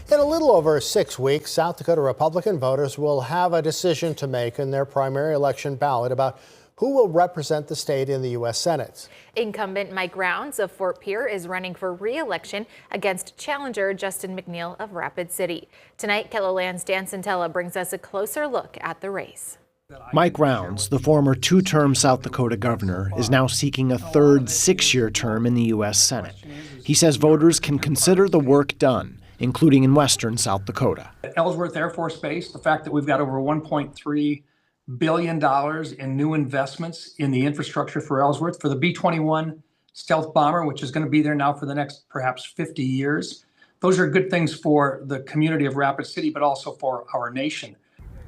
In a little over 6 weeks, South Dakota Republican voters will have a decision to make in their primary election ballot about who will represent the state in the U.S. Senate. Incumbent Mike Rounds of Fort Pierre is running for re-election against challenger Justin McNeal of Rapid City. Tonight, KELOLAND's Dan Santella brings us a closer look at the race. Mike Rounds, the former two-term South Dakota governor, is now seeking a third 6-year term in the U.S. Senate. He says voters can consider the work done, including in western South Dakota. At Ellsworth Air Force Base, the fact that we've got over $1.3 billion in new investments in the infrastructure for Ellsworth, for the B-21 stealth bomber, which is going to be there now for the next perhaps 50 years. Those are good things for the community of Rapid City, but also for our nation.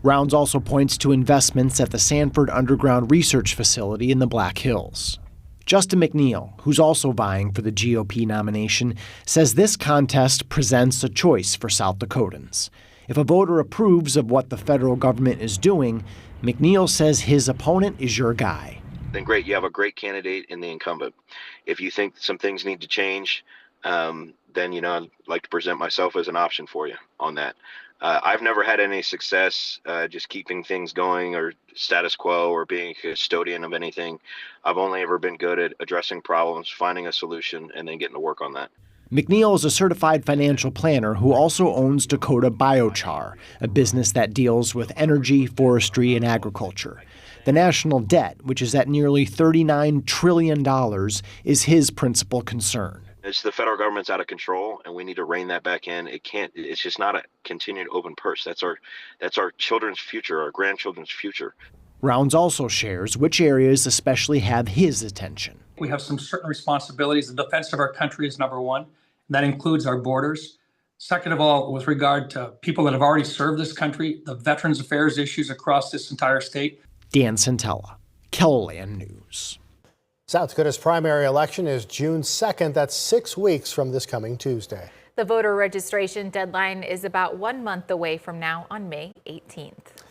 Rounds also points to investments at the Sanford Underground Research Facility in the Black Hills. Justin McNeal, who's also vying for the GOP nomination, says this contest presents a choice for South Dakotans. If a voter approves of what the federal government is doing, McNeal says his opponent is your guy. Then great, you have a great candidate in the incumbent. If you think some things need to change, then I'd like to present myself as an option for you on that. I've never had any success just keeping things going or status quo or being a custodian of anything. I've only ever been good at addressing problems, finding a solution, and then getting to work on that. McNeal is a certified financial planner who also owns Dakota Biochar, a business that deals with energy, forestry, and agriculture. The national debt, which is at nearly $39 trillion, is his principal concern. It's the federal government's out of control, and we need to rein that back in. It's just not a continued open purse. That's our children's future, our grandchildren's future. Rounds also shares which areas especially have his attention. We have some certain responsibilities. The defense of our country is number one. And that includes our borders. Second of all, with regard to people that have already served this country, the Veterans Affairs issues across this entire state. Dan Santella, KELOLAND News. South Dakota's primary election is June 2nd. That's 6 weeks from this coming Tuesday. The voter registration deadline is about 1 month away from now on May 18th.